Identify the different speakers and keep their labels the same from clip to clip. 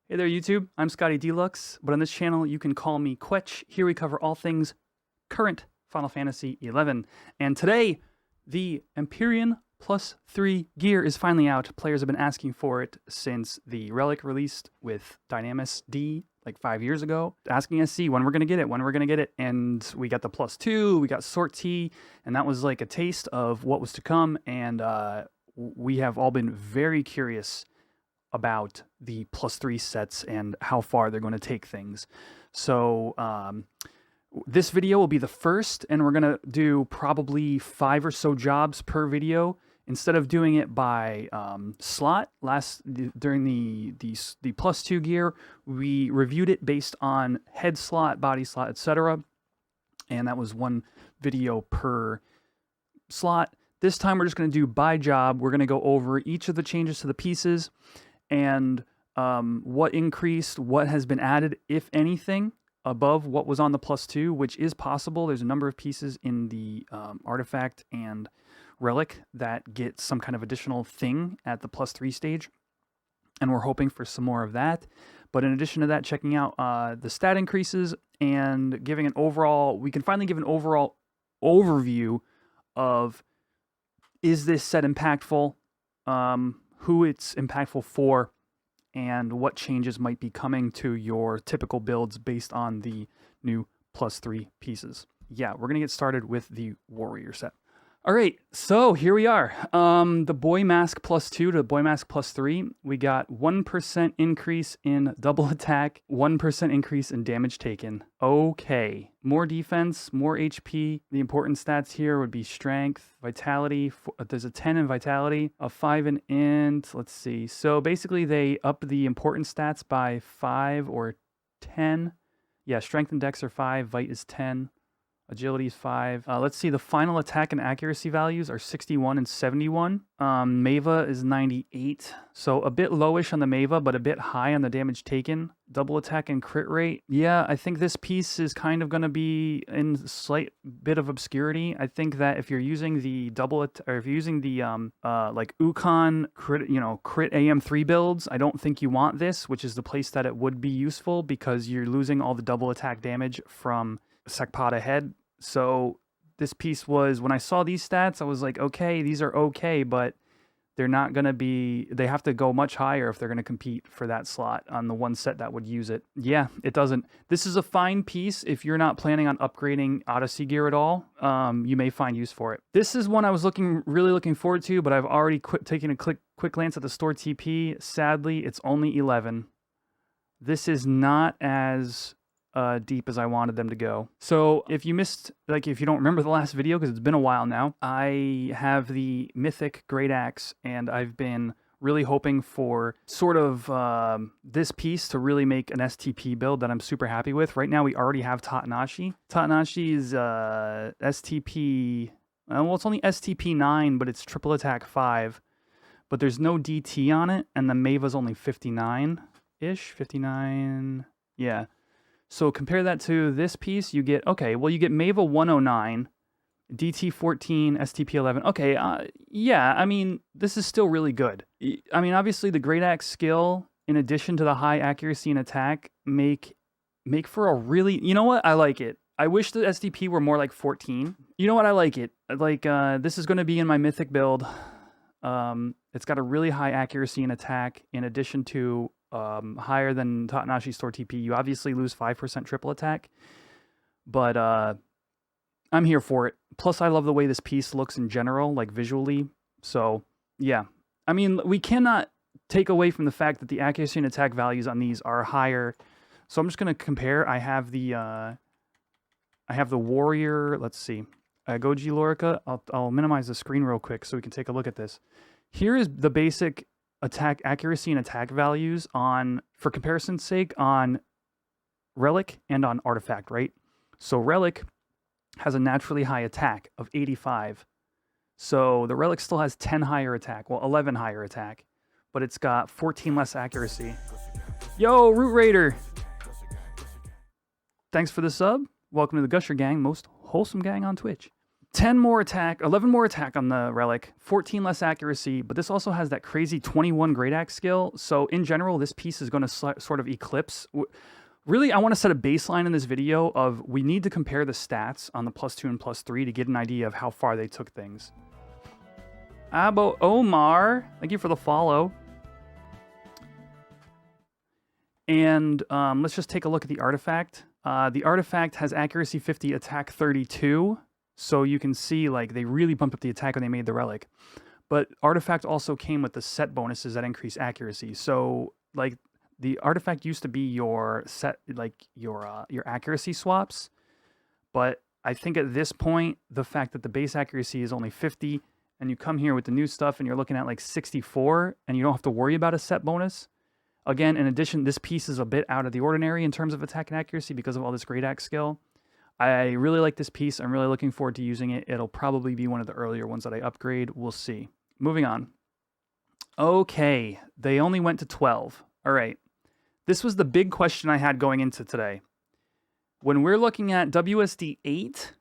Speaker 1: Hey there, YouTube. I'm Scotty Deluxe, but on this channel you can call me Quetch. Here we cover all things current Final Fantasy XI. And today, the Empyrean+3 gear is finally out. Players have been asking for it since the Relic released with Dynamis D like 5 years ago, asking us, when we're going to get it, and we got the +2, we got Sort T, and that was like a taste of what was to come, and we have all been very curious about the +3 sets and how far they're going to take things. So this video will be the first, and we're going to do probably 5 or so jobs per video. Instead of doing it by slot, during the +2 gear, we reviewed it based on head slot, body slot, etc. And that was one video per slot. This time we're just going to do by job. We're going to go over each of the changes to the pieces and what increased, what has been added, if anything, above what was on the +2, which is possible. There's a number of pieces in the artifact and relic that get some kind of additional thing at the +3 stage, and we're hoping for some more of that. But in addition to that, checking out the stat increases and giving an overall, we can finally give an overall overview of, is this set impactful, who it's impactful for, and what changes might be coming to your typical builds based on the new +3 pieces. Yeah, we're going to get started with the warrior set. All right, so here we are. The boy mask +2 to the boy mask +3, we got 1% increase in double attack, 1% increase in damage taken. Okay, more defense, more HP. The important stats here would be strength, vitality. There's a 10 in vitality, a 5 in int. Let's see. So basically they up the important stats by 5 or 10. Yeah, strength and dex are 5, vite is 10. Agility is 5. Let's see, the final attack and accuracy values are 61 and 71. Mava is 98. So a bit lowish on the Mava, but a bit high on the damage taken. Double attack and crit rate. Yeah, I think this piece is kind of going to be in slight bit of obscurity. I think that if you're using the if you're using the like Ukon crit AM3 builds, I don't think you want this, which is the place that it would be useful because you're losing all the double attack damage from Sakpada head. So this piece was, when I saw these stats, I was like, okay, these are okay, but they're not going to be, they have to go much higher if they're going to compete for that slot on the one set that would use it. Yeah, it doesn't. This is a fine piece if you're not planning on upgrading Odyssey gear at all. You may find use for it. This is one I was really looking forward to, but I've already taken a quick glance at the store TP. Sadly, it's only 11. This is not as deep as I wanted them to go. So if you missed, if you don't remember the last video, because it's been a while now, I have the Mythic Great Axe, and I've been really hoping for sort of this piece to really make an STP build that I'm super happy with. Right now we already have Tatanashi. Tatanashi is STP, well, it's only STP 9, but it's triple attack 5, but there's no DT on it, and the Mava's only 59-ish, 59, yeah. So compare that to this piece, you get, okay, well, you get Mava 109, DT 14, STP 11. Okay, yeah, I mean, this is still really good. I mean, obviously the Great Axe skill, in addition to the high accuracy and attack, make for a really, you know what, I like it. I wish the STP were more like 14. You know what, I like it. Like, this is going to be in my Mythic build. It's got a really high accuracy and attack, in addition to higher than Tatanashi store TP. You obviously lose 5% triple attack, but I'm here for it. Plus, I love the way this piece looks in general, like visually. So, yeah. I mean, we cannot take away from the fact that the accuracy and attack values on these are higher. So I'm just going to compare. I have the warrior. Let's see. Goji Lorica. I'll minimize the screen real quick so we can take a look at this. Here is the basic attack accuracy and attack values on, for comparison's sake, on Relic and on Artifact, right? So Relic has a naturally high attack of 85. So the Relic still has 10 higher attack, well, 11 higher attack, but it's got 14 less accuracy. Yo, Root Raider! Thanks for the sub. Welcome to the Gusher Gang, most wholesome gang on Twitch. 10 more attack, 11 more attack on the relic, 14 less accuracy, but this also has that crazy 21 great axe skill. So in general, this piece is going to sort of eclipse. Really, I want to set a baseline in this video of we need to compare the stats on the +2 and +3 to get an idea of how far they took things. Abo Omar, thank you for the follow. And let's just take a look at the artifact. The artifact has accuracy 50, attack 32. So you can see, like, they really bumped up the attack when they made the relic. But artifact also came with the set bonuses that increase accuracy. So, like, the artifact used to be your set, like, your accuracy swaps. But I think at this point, the fact that the base accuracy is only 50, and you come here with the new stuff and you're looking at, like, 64, and you don't have to worry about a set bonus. Again, in addition, this piece is a bit out of the ordinary in terms of attack and accuracy because of all this great axe skill. I really like this piece. I'm really looking forward to using it. It'll probably be one of the earlier ones that I upgrade. We'll see. Moving on. Okay, they only went to 12. All right. This was the big question I had going into today. When we're looking at WSD 8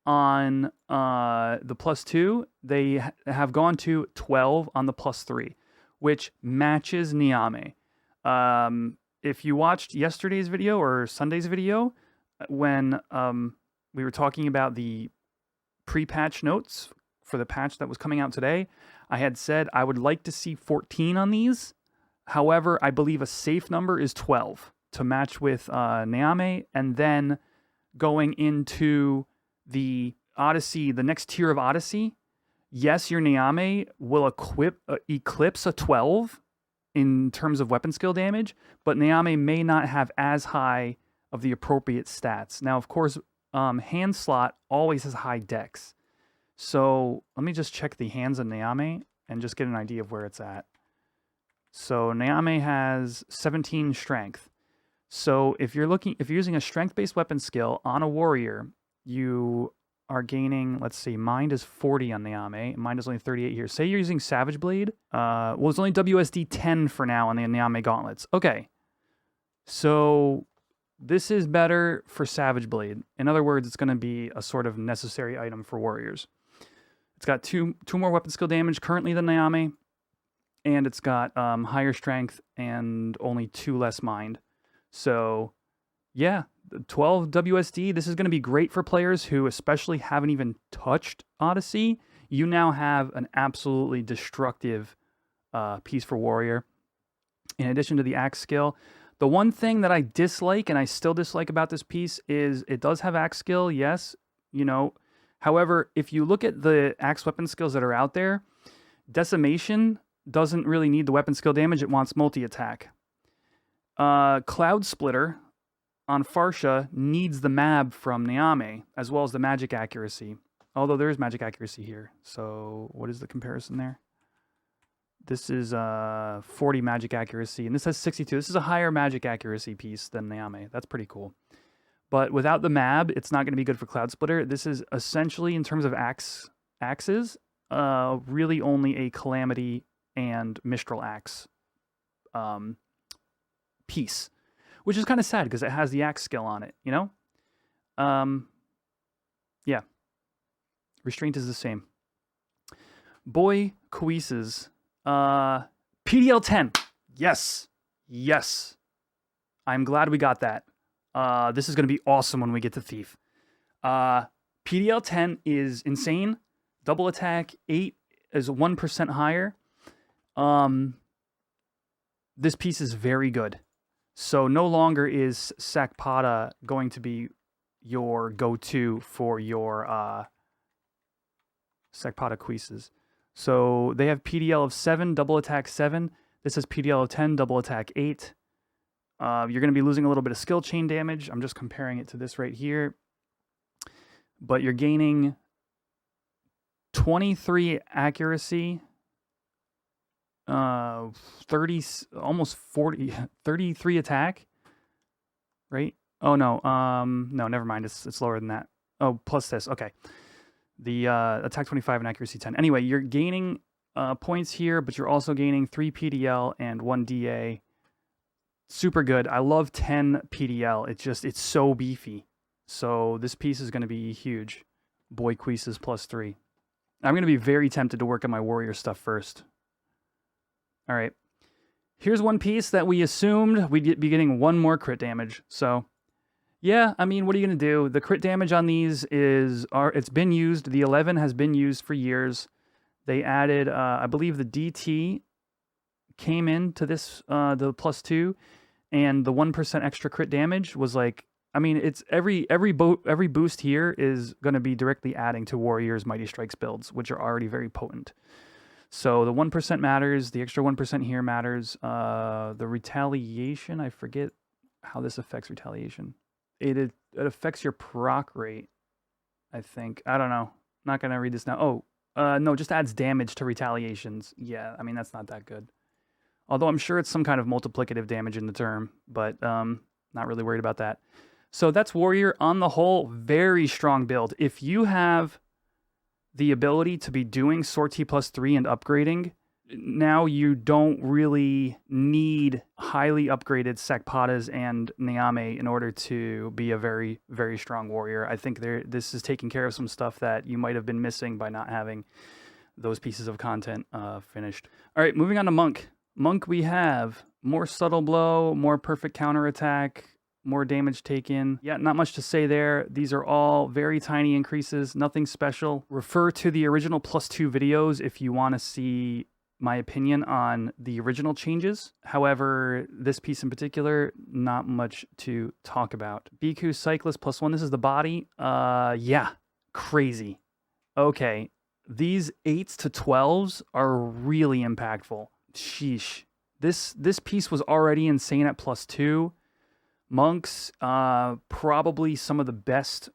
Speaker 1: on the +2, they have gone to 12 on the +3, which matches Niame. If you watched yesterday's video or Sunday's video, when we were talking about the pre-patch notes for the patch that was coming out today, I had said I would like to see 14 on these. However, I believe a safe number is 12 to match with Niame, and then going into the Odyssey, the next tier of Odyssey, yes, your Niame will eclipse a 12 in terms of weapon skill damage, but Niame may not have as high of the appropriate stats. Now, of course, hand slot always has high dex. So let me just check the hands of Niame and just get an idea of where it's at. So Niame has 17 strength. So if you're using a strength-based weapon skill on a warrior, you are gaining, let's see, mind is 40 on Niame. Mind is only 38 here. Say you're using Savage Blade. Well, it's only WSD 10 for now on the Niame gauntlets. Okay. So this is better for Savage Blade. In other words, it's going to be a sort of necessary item for warriors. It's got two more weapon skill damage currently than Niame, and it's got higher strength and only 2 less mind. So, yeah, 12 WSD. This is going to be great for players who especially haven't even touched Odyssey. You now have an absolutely destructive piece for warrior. In addition to the axe skill, the one thing that I dislike, and I still dislike about this piece, is it does have axe skill, yes, you know. However, if you look at the axe weapon skills that are out there, Decimation doesn't really need the weapon skill damage. It wants multi-attack. Cloud Splitter on Farsha needs the mab from Niame, as well as the magic accuracy. Although there is magic accuracy here. So what is the comparison there? This is 40 magic accuracy, and this has 62. This is a higher magic accuracy piece than Niame. That's pretty cool. But without the mab, it's not going to be good for Cloud Splitter. This is essentially, in terms of axes, really only a Calamity and Mistral axe piece, which is kind of sad because it has the axe skill on it, you know? Yeah. Restraint is the same. Boy Coeses. PDL 10. Yes. Yes. I'm glad we got that. This is going to be awesome when we get to Thief. PDL 10 is insane. Double attack 8 is 1% higher. This piece is very good. So no longer is Sakpada going to be your go-to for your Sakpada Coeses. So they have PDL of 7, double attack 7. This has PDL of 10, double attack 8. You're going to be losing a little bit of skill chain damage. I'm just comparing it to this right here. But you're gaining 23 accuracy, 30, almost 40, 33 attack, right? Oh, no. No, never mind. It's lower than that. Oh, plus this. Okay. The attack 25 and accuracy 10. Anyway, you're gaining points here, but you're also gaining 3 PDL and 1 DA. Super good. I love 10 PDL. It's so beefy. So this piece is going to be huge. Boy Queese's +3. I'm going to be very tempted to work on my warrior stuff first. All right. Here's one piece that we assumed we'd be getting one more crit damage. So, yeah, I mean, what are you going to do? The crit damage on these it's been used. The 11 has been used for years. They added, I believe the DT came into this, the +2, and the 1% extra crit damage was like, I mean, it's every boost here is going to be directly adding to Warrior's Mighty Strikes builds, which are already very potent. So the 1% matters. The extra 1% here matters. The retaliation, I forget how this affects retaliation. It affects your proc rate, I think. I don't know. Not going to read this now. Oh, no, just adds damage to retaliations. Yeah, I mean, that's not that good. Although I'm sure it's some kind of multiplicative damage in the term, but not really worried about that. So that's Warrior. On the whole, very strong build. If you have the ability to be doing Sortie +3 and upgrading, now you don't really need highly upgraded Sakpatas and Nyame in order to be a very, very strong warrior. I think this is taking care of some stuff that you might have been missing by not having those pieces of content finished. All right, moving on to Monk. Monk, we have more subtle blow, more perfect counterattack, more damage taken. Yeah, not much to say there. These are all very tiny increases, nothing special. Refer to the original +2 videos if you want to see my opinion on the original changes. However, this piece in particular, not much to talk about. Biku Cyclist +1, this is the body. Yeah, crazy. Okay, these 8s to 12s are really impactful. Sheesh. This piece was already insane at +2. Monks, probably some of the best.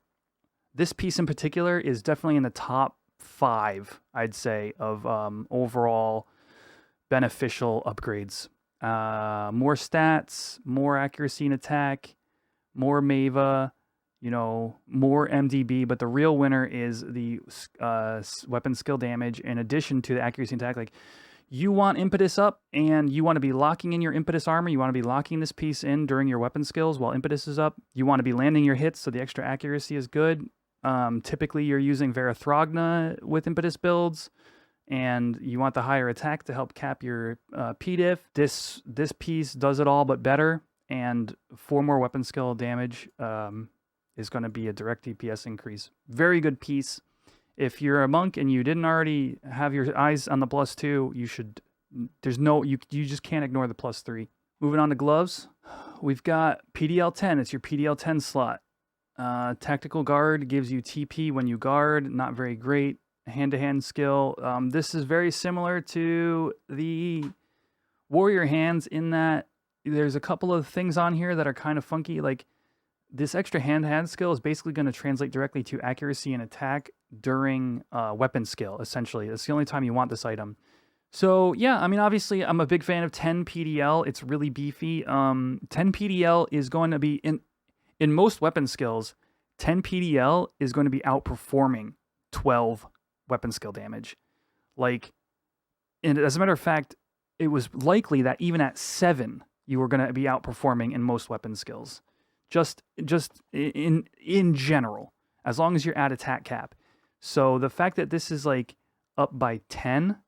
Speaker 1: This piece in particular is definitely in the top 5, I'd say, of overall beneficial upgrades. More stats, more accuracy and attack, more Mava, more MDB, but the real winner is the weapon skill damage in addition to the accuracy and attack. Like, you want impetus up, and you want to be locking in your impetus armor. You want to be locking this piece in during your weapon skills while impetus is up. You want to be landing your hits, so the extra accuracy is good. Typically, you're using Varathragna with impetus builds, and you want the higher attack to help cap your PDIF. This piece does it all but better, and 4 more weapon skill damage is going to be a direct DPS increase. Very good piece. If you're a monk and you didn't already have your eyes on the +2, you should. You just can't ignore the +3. Moving on to gloves, we've got PDL 10. It's your PDL 10 slot. Tactical guard gives you TP when you guard. Not very great. Hand-to-hand skill. This is very similar to the warrior hands in that there's a couple of things on here that are kind of funky. Like, this extra hand-to-hand skill is basically going to translate directly to accuracy and attack during weapon skill, essentially. It's the only time you want this item. So, yeah, I mean, obviously, I'm a big fan of 10 PDL. It's really beefy. 10 PDL is going to be, in most weapon skills, 10 PDL is going to be outperforming 12 weapon skill damage. Like, and as a matter of fact, it was likely that even at 7, you were going to be outperforming in most weapon skills. Just in general, as long as you're at attack cap. So the fact that this is like up by 10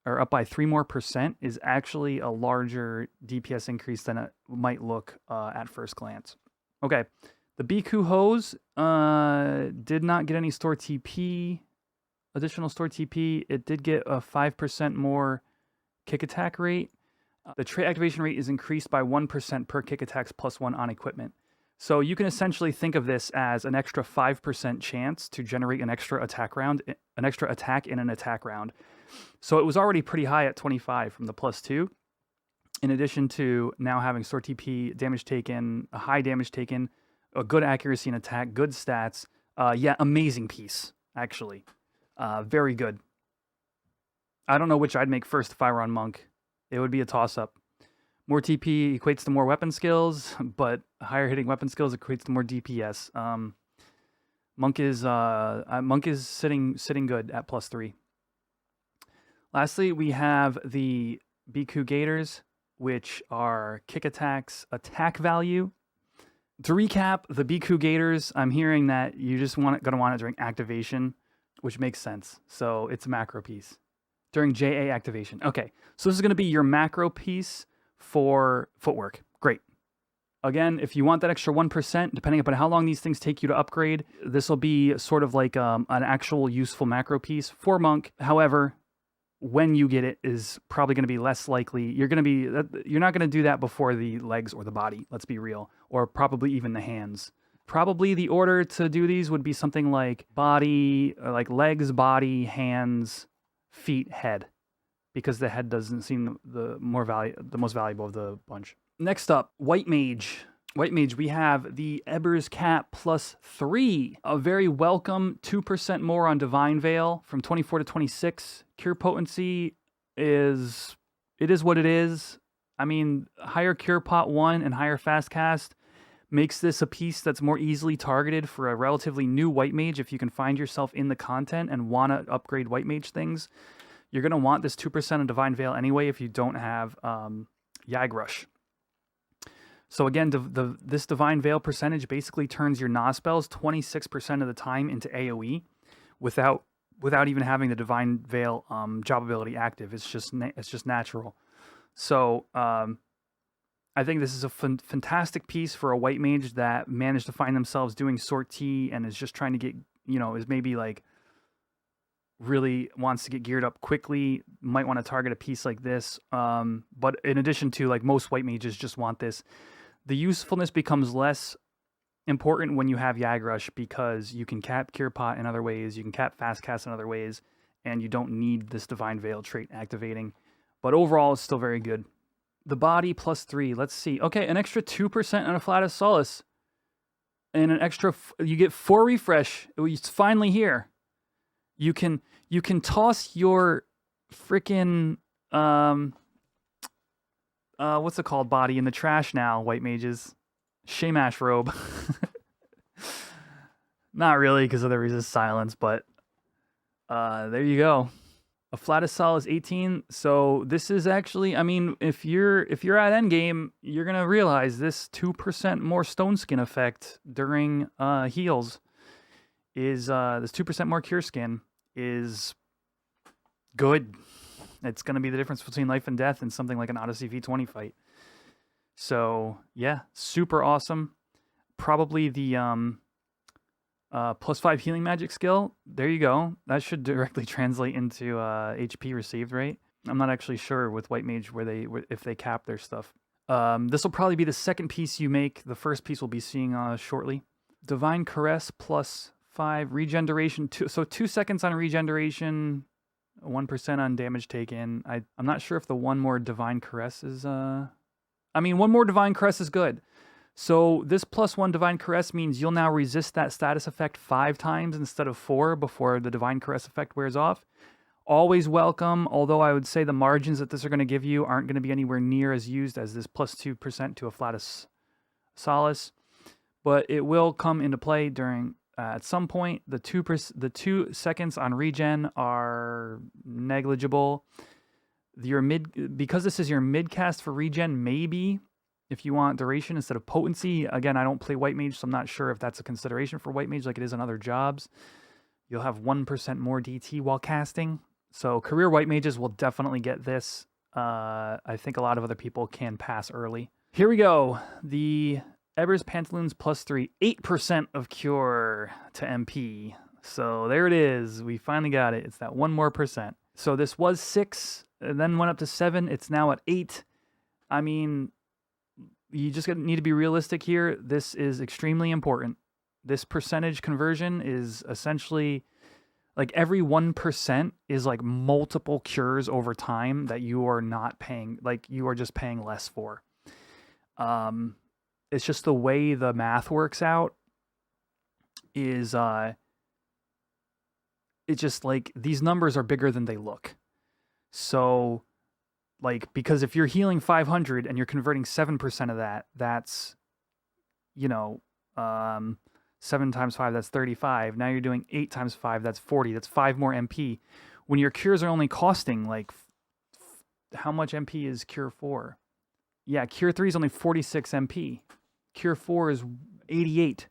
Speaker 1: or up by 3 more % is actually a larger DPS increase than it might look at first glance. Okay, the Biku hose did not get any store TP, additional store TP. It did get a 5% more kick attack rate. The trait activation rate is increased by 1% per kick attacks +1 on equipment. So you can essentially think of this as an extra 5% chance to generate an extra attack round, an extra attack in an attack round. So it was already pretty high at 25 from the +2. In addition to now having store TP, damage taken, a high damage taken, a good accuracy and attack, good stats. Yeah, amazing piece, actually. Very good. I don't know which I'd make first if I were on Monk. It would be a toss-up. More TP equates to more weapon skills, but higher hitting weapon skills equates to more DPS. Monk is sitting good at +3. Lastly, we have the Biku Gators, which are kick attacks attack value. To recap, the Biku Gators, I'm hearing that you just gonna want it during activation, which makes sense. So it's a macro piece during JA activation. Okay, so this is gonna be your macro piece for footwork. Great. Again, if you want that extra 1%, depending upon how long these things take you to upgrade, this will be sort of like an actual useful macro piece for Monk. However, when you get it is probably going to be less likely. You're not going to do that before the legs or the body, let's be real, or probably even the hands. Probably the order to do these would be something like body, like legs, body, hands, feet, head, because the head doesn't seem the most valuable of the bunch. Next up, White Mage. White Mage, we have the Ebers Cap +3. A very welcome 2% more on Divine Veil from 24 to 26. Cure potency is what it is. I mean, higher Cure Pot 1 and higher Fast Cast makes this a piece that's more easily targeted for a relatively new White Mage. If you can find yourself in the content and want to upgrade White Mage things, you're going to want this 2% on Divine Veil anyway if you don't have Yag Rush. So again, this Divine Veil percentage basically turns your Nas spells 26% of the time into AoE without even having the Divine Veil job ability active. It's just natural. So I think this is a fantastic piece for a White Mage that managed to find themselves doing sortie and is just trying to get, is maybe like really wants to get geared up quickly, might want to target a piece like this. But in addition to, like, most White Mages just want this, the usefulness becomes less important when you have Yag Rush, because you can cap Cure Pot in other ways, you can cap Fast Cast in other ways, and you don't need this Divine Veil trait activating. But overall, it's still very good. The body +3, let's see. Okay, an extra 2% on a Flatus Solace. And an extra, you get 4 refresh. It's finally here. You can toss your freaking what's it called, body in the trash now, White Mages. Shamash robe. Not really, because of the resist silence, but there you go. A Flatus Solace 18. So this is actually, I mean, if you're at endgame, you're gonna realize this 2% more stone skin effect during heals is this 2% more cure skin is good. It's going to be the difference between life and death in something like an Odyssey V20 fight. So yeah, super awesome. Probably the +5 healing magic skill. There you go. That should directly translate into HP received, right? I'm not actually sure with White Mage if they cap their stuff. This will probably be the second piece you make. The first piece we'll be seeing shortly. Divine Caress +5 regen duration. So 2 seconds on regen duration, 1% on damage taken. I'm not sure if the one more Divine Caress is one more Divine Caress is good. So this +1 Divine Caress means you'll now resist that status effect 5 times instead of 4 before the Divine Caress effect wears off. Always welcome, although I would say the margins that this are going to give you aren't going to be anywhere near as used as this +2% to a Flatus Solace. But it will come into play during at some point. The 2 seconds on regen are negligible. Because this is your mid cast for regen, maybe if you want duration instead of potency. Again, I don't play White Mage, so I'm not sure if that's a consideration for White Mage like it is in other jobs. You'll have 1% more DT while casting. So career White Mages will definitely get this. I think a lot of other people can pass early. Here we go. The Ebers Pantaloons +3, 8% of cure to MP. So there it is. We finally got it. It's that 1 more percent. So this was 6, and then went up to 7. It's now at 8. I mean, you just need to be realistic here. This is extremely important. This percentage conversion is essentially like every 1% is like multiple cures over time that you are not paying, like you are just paying less for. It's just the way the math works out is it's just like these numbers are bigger than they look. So like, because if you're healing 500 and you're converting 7% of that, that's, 7 times 5, that's 35. Now you're doing 8 times 5, that's 40. That's 5 more MP. When your cures are only costing like, how much MP is cure 4? Yeah, cure 3 is only 46 MP. Cure 4 is 88.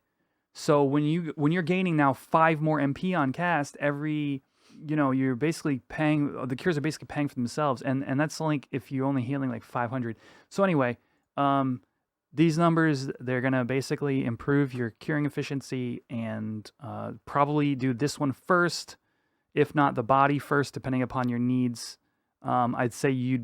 Speaker 1: So when you're gaining now 5 more MP on cast every, you're basically paying, the cures are basically paying for themselves, and that's like if you're only healing like 500. So anyway, these numbers, they're gonna basically improve your curing efficiency, and probably do this one first, if not the body first, depending upon your needs. I'd say you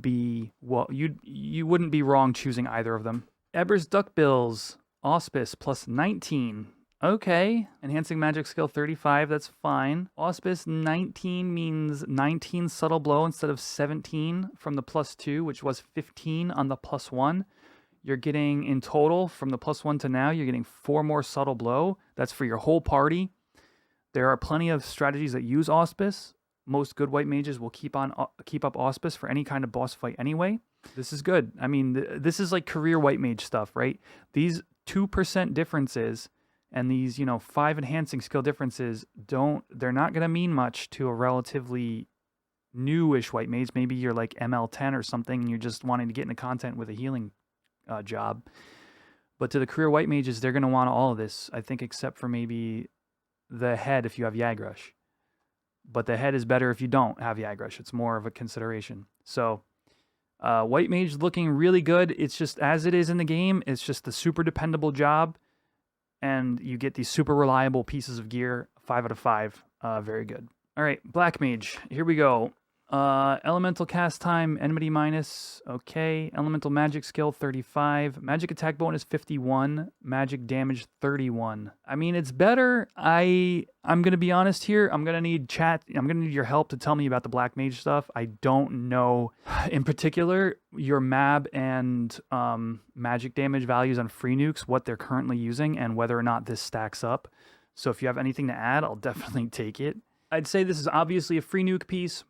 Speaker 1: wouldn't be wrong choosing either of them. Eber's Duckbills, Auspice plus 19. Okay, enhancing magic skill 35, that's fine. Auspice 19 means 19 subtle blow instead of 17 from the +2, which was 15 on the +1. You're getting, in total, from the +1 to now, you're getting 4 more subtle blow. That's for your whole party. There are plenty of strategies that use Auspice. Most good white mages will keep up Auspice for any kind of boss fight anyway. This is good. I mean, this is like career white mage stuff, right? These 2% differences and these, 5 enhancing skill differences, they're not going to mean much to a relatively newish white mage. Maybe you're like ML10 or something and you're just wanting to get into content with a healing job. But to the career white mages, they're going to want all of this, I think, except for maybe the head if you have Yagrush. But the head is better if you don't have Yagrush. It's more of a consideration. So white mage looking really good. It's just as it is in the game. It's just the super dependable job. And you get these super reliable pieces of gear. 5 out of 5. Very good. All right, black mage. Here we go. Elemental cast time, enmity minus. Okay. Elemental magic skill 35. Magic attack bonus 51. Magic damage 31. I mean, it's better. I'm gonna be honest here. I'm gonna need your help to tell me about the black mage stuff. I don't know in particular your MAB and magic damage values on free nukes, what they're currently using, and whether or not this stacks up. So if you have anything to add, I'll definitely take it. I'd say this is obviously a free nuke piece.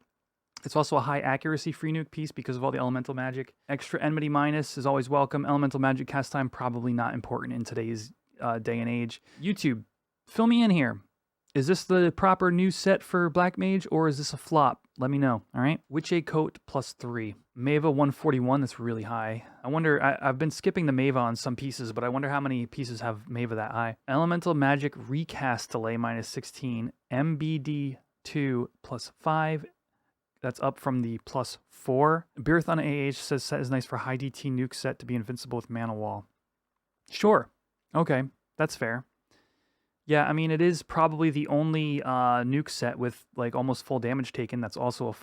Speaker 1: It's also a high accuracy free nuke piece because of all the elemental magic. Extra enmity minus is always welcome. Elemental magic cast time, probably not important in today's day and age. YouTube, fill me in here. Is this the proper new set for Black Mage, or is this a flop? Let me know, all right? Witch A Coat +3. Mava 141, that's really high. I wonder, I've been skipping the Mava on some pieces, but I wonder how many pieces have Mava that high. Elemental Magic Recast Delay -16. MBD 2 +5. That's up from the +4. Beerthon AH says set is nice for high DT nuke set to be invincible with Mana Wall. Sure. Okay, that's fair. Yeah, I mean, it is probably the only nuke set with like almost full damage taken. That's also a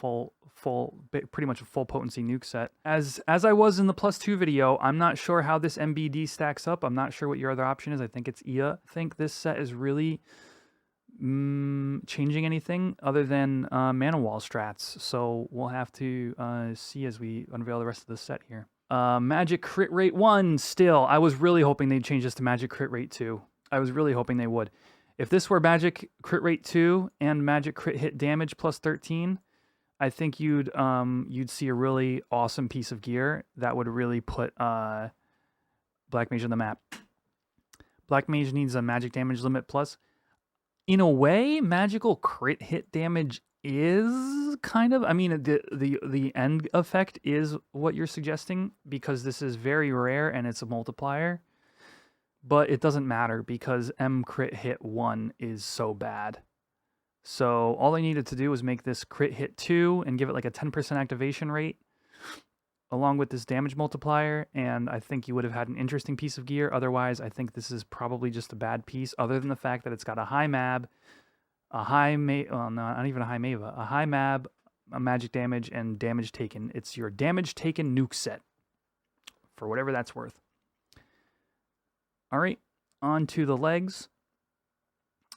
Speaker 1: pretty much a full potency nuke set. As I was in the +2 video, I'm not sure how this MBD stacks up. I'm not sure what your other option is. I think it's IA. I think this set is really changing anything other than Mana Wall strats. So we'll have to see as we unveil the rest of the set here. Magic Crit Rate 1 still. I was really hoping they'd change this to Magic Crit Rate 2. I was really hoping they would. If this were Magic Crit Rate 2 and Magic Crit Hit Damage +13, I think you'd see a really awesome piece of gear that would really put Black Mage on the map. Black Mage needs a magic damage limit plus. In a way, magical crit hit damage is kind of, I mean, the end effect is what you're suggesting because this is very rare and it's a multiplier. But it doesn't matter because M crit hit 1 is so bad. So all I needed to do was make this crit hit 2 and give it like a 10% activation rate along with this damage multiplier, and I think you would have had an interesting piece of gear. Otherwise, I think this is probably just a bad piece, other than the fact that it's got a high MAB, a high well, no, not even a high Mava, a high MAB, a magic damage, and damage taken. It's your damage taken nuke set, for whatever that's worth. All right, on to the legs.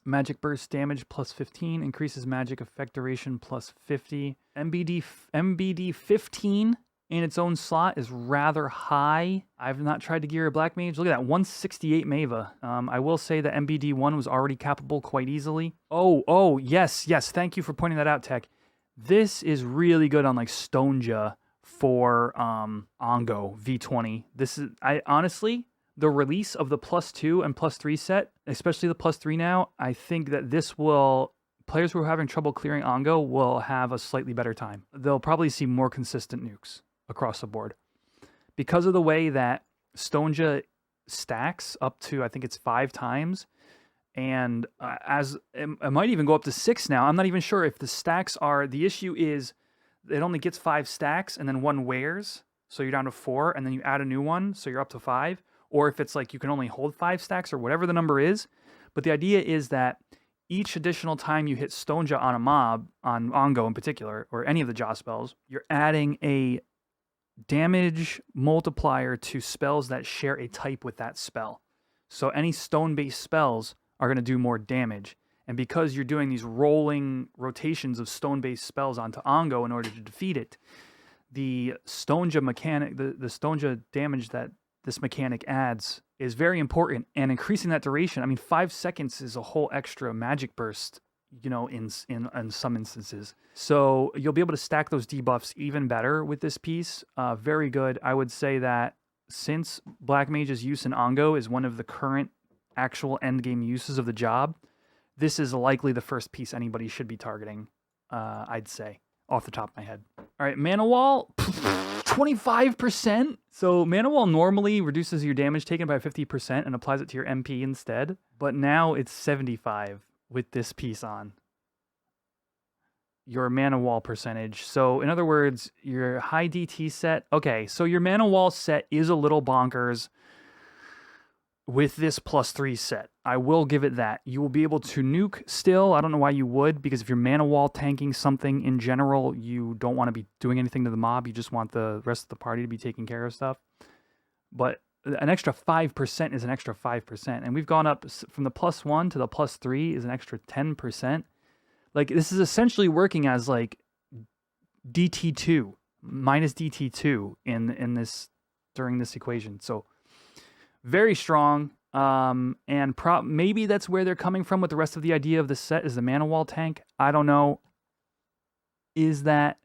Speaker 1: Magic Burst damage +15, increases magic effect duration +50. MBD 15 in its own slot is rather high. I've not tried to gear a Black Mage. Look at that, 168 Mava. I will say that MBD 1 was already cappable quite easily. Oh, yes, thank you for pointing that out, Tech. This is really good on like Stoneja for Ongo V20. This is, honestly, the release of the +2 and +3 set, especially the +3 now, I think that this will, players who are having trouble clearing Ongo will have a slightly better time. They'll probably see more consistent nukes across the board. Because of the way that Stoneja stacks up to, I think it's 5 times. And as it might even go up to 6 now. I'm not even sure if the stacks are, the issue is it only gets 5 stacks and then 1 wears. So you're down to 4 and then you add a new one. So you're up to 5. Or if it's like you can only hold 5 stacks or whatever the number is. But the idea is that each additional time you hit Stoneja on a mob, on Ongo in particular, or any of the Jaw spells, you're adding a damage multiplier to spells that share a type with that spell. So any stone-based spells are going to do more damage. And because you're doing these rolling rotations of stone-based spells onto Ongo in order to defeat it, the Stoneja mechanic, the Stoneja damage that this mechanic adds is very important, and increasing that duration. I mean, 5 seconds is a whole extra magic burst, you know, in some instances. So you'll be able to stack those debuffs even better with this piece. Very good. I would say that since Black Mage's use in Ongo is one of the current actual endgame uses of the job, this is likely the first piece anybody should be targeting, I'd say, off the top of my head. All right, Mana Wall, 25%. So Mana Wall normally reduces your damage taken by 50% and applies it to your MP instead. But now it's 75 with this piece on. Your Mana Wall percentage. So in other words, your high DT set. Okay, so your Mana Wall set is a little bonkers with this +3 set. I will give it that. You will be able to nuke still. I don't know why you would, because if you're Mana Wall tanking something in general, you don't want to be doing anything to the mob. You just want the rest of the party to be taking care of stuff. But an extra 5% is an extra 5%. And we've gone up from the +1 to the +3 is an extra 10%. Like, this is essentially working as like DT2 minus DT2 in this during this equation. So very strong. And maybe that's where they're coming from with the rest of the idea of the set is the Mana Wall tank. I don't know. Is that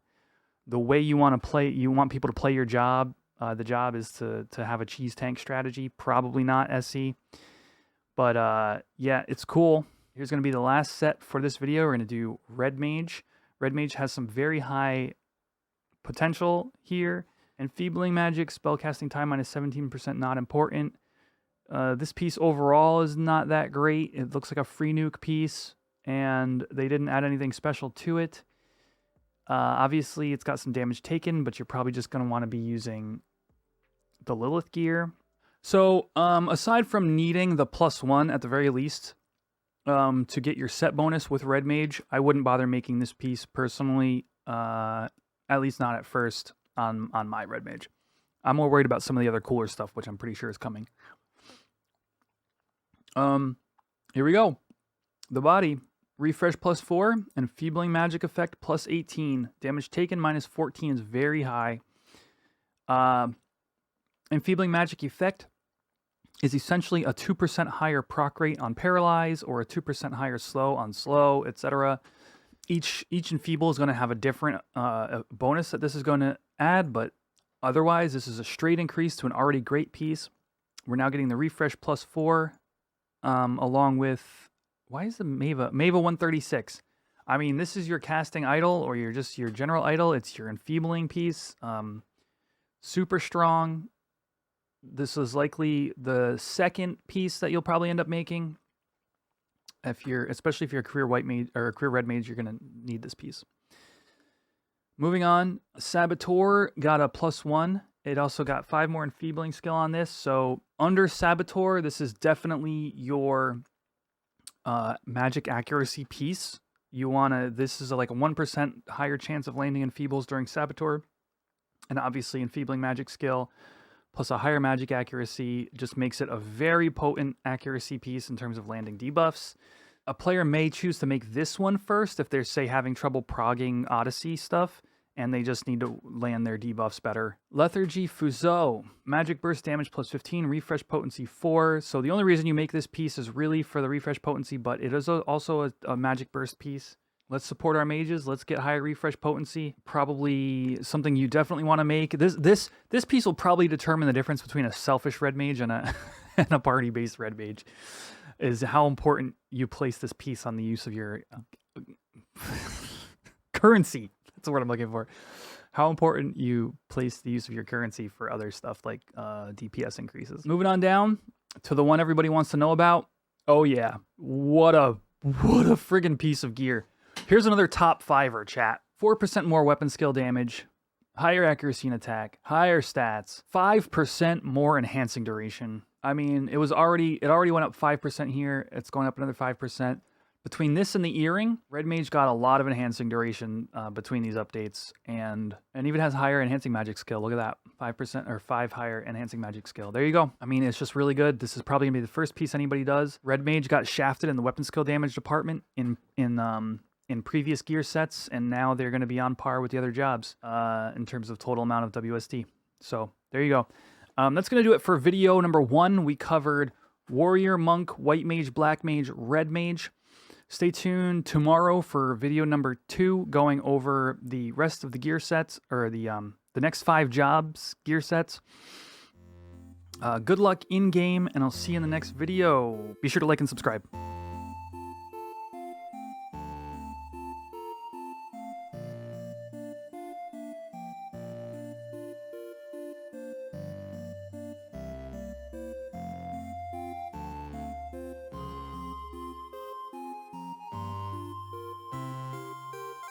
Speaker 1: the way you want to play? You want people to play your job? The job is to have a cheese tank strategy. Probably not SC. But yeah, it's cool. Here's going to be the last set for this video. We're going to do Red Mage. Red Mage has some very high potential here. Enfeebling magic, spellcasting time minus 17%, not important. This piece overall is not that great. It looks like a free nuke piece, and they didn't add anything special to it. Obviously, it's got some damage taken, but you're probably just going to want to be using the Lilith gear. So, aside from needing the +1 at the very least to get your set bonus with Red Mage, I wouldn't bother making this piece personally, at least not at first on my Red Mage. I'm more worried about some of the other cooler stuff, which I'm pretty sure is coming. Here we go. The body. Refresh +4, Enfeebling magic effect +18. Damage taken -14 is very high. Enfeebling magic effect is essentially a 2% higher proc rate on Paralyze or a 2% higher slow on slow, etc. Each Enfeeble is going to have a different bonus that this is going to add, but otherwise this is a straight increase to an already great piece. We're now getting the Refresh +4 along with... Why is the Mava 136? I mean, this is your casting idol or your general idol. It's your enfeebling piece. Super strong. This is likely the second piece that you'll probably end up making. Especially if you're a career white mage or a career red mage, you're gonna need this piece. Moving on, Saboteur got a +1. It also got 5 more enfeebling skill on this. So under Saboteur, this is definitely your magic accuracy piece. This is like a 1% higher chance of landing enfeebles during Saboteur. And obviously enfeebling magic skill plus a higher magic accuracy just makes it a very potent accuracy piece in terms of landing debuffs. A player may choose to make this one first if they're, say, having trouble progging Odyssey stuff and they just need to land their debuffs better. Lethargy Fuseau. Magic burst damage +15, refresh potency 4. So the only reason you make this piece is really for the refresh potency, but it is also a magic burst piece. Let's support our mages. Let's get higher refresh potency. Probably something you definitely want to make. This piece will probably determine the difference between a selfish red mage and a party-based red mage. Is how important you place this piece on the use of your currency. That's the word I'm looking for. How important you place the use of your currency for other stuff like DPS increases. Moving on down, to the one everybody wants to know about. Oh yeah, what a friggin' piece of gear. Here's another top fiver, chat. 4% more weapon skill damage, higher accuracy and attack, higher stats, 5% more enhancing duration. I mean, it already went up 5% here. It's going up another 5%. Between this and the earring, Red Mage got a lot of enhancing duration between these updates, and even has higher enhancing magic skill. Look at that, 5% or 5 higher enhancing magic skill. There you go. I mean, it's just really good. This is probably gonna be the first piece anybody does. Red Mage got shafted in the weapon skill damage department in previous gear sets, and now they're gonna be on par with the other jobs in terms of total amount of WSD. So there you go. That's gonna do it for video number 1. We covered Warrior, Monk, White Mage, Black Mage, Red Mage. Stay tuned tomorrow for video number 2, going over the rest of the gear sets, or the next 5 jobs gear sets. Good luck in game, and I'll see you in the next video. Be sure to like and subscribe.